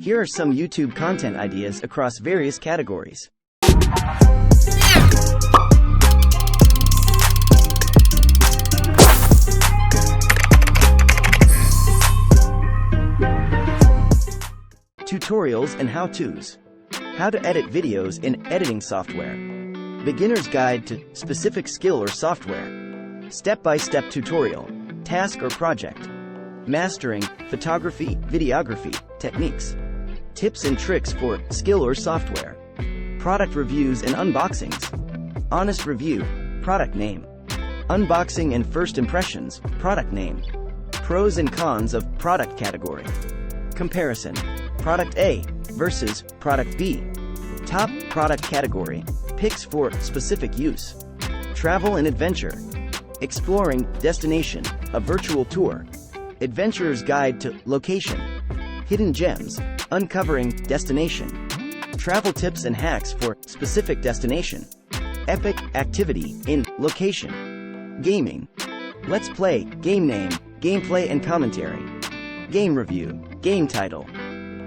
Here are some YouTube content ideas across various categories. Tutorials and how-tos. How to edit videos in editing software. Beginner's guide to specific skill or software. Step-by-step tutorial, task or project. Mastering, photography, videography, techniques. Tips and tricks for skill or software. Product reviews and unboxings. Honest review, product name. Unboxing and first impressions, product name. Pros and cons of product category. Comparison, product A versus product B. Top product category, picks for specific use. Travel and adventure. Exploring destination, a virtual tour. Adventurer's guide to location. Hidden gems, uncovering destination. Travel tips and hacks for specific destination. Epic activity in location. Gaming. Let's play, game name, gameplay and commentary. Game review, game title.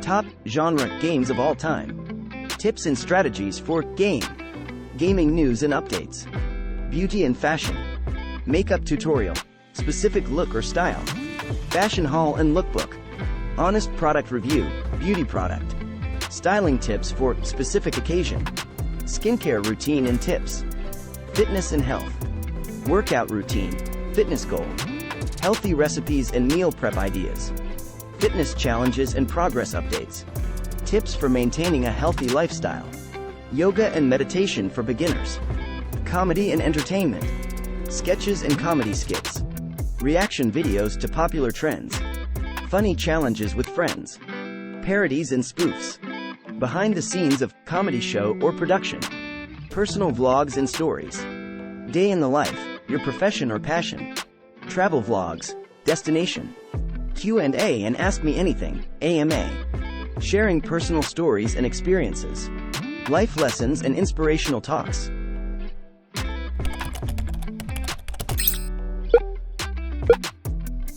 Top genre games of all time. Tips and strategies for game. Gaming news and updates. Beauty and fashion. Makeup tutorial, specific look or style. Fashion haul and lookbook. Honest product review, beauty product. Styling tips for specific occasion. Skincare routine and tips. Fitness and health. Workout routine, fitness goal. Healthy recipes and meal prep ideas. Fitness challenges and progress updates. Tips for maintaining a healthy lifestyle. Yoga and meditation for beginners. Comedy and entertainment. Sketches and comedy skits. Reaction videos to popular trends. Funny challenges with friends. Parodies and spoofs. Behind the scenes of comedy show or production. Personal vlogs and stories. Day in the life, your profession or passion. Travel vlogs, destination. Q&A and Ask Me Anything, AMA. Sharing personal stories and experiences. Life lessons and inspirational talks.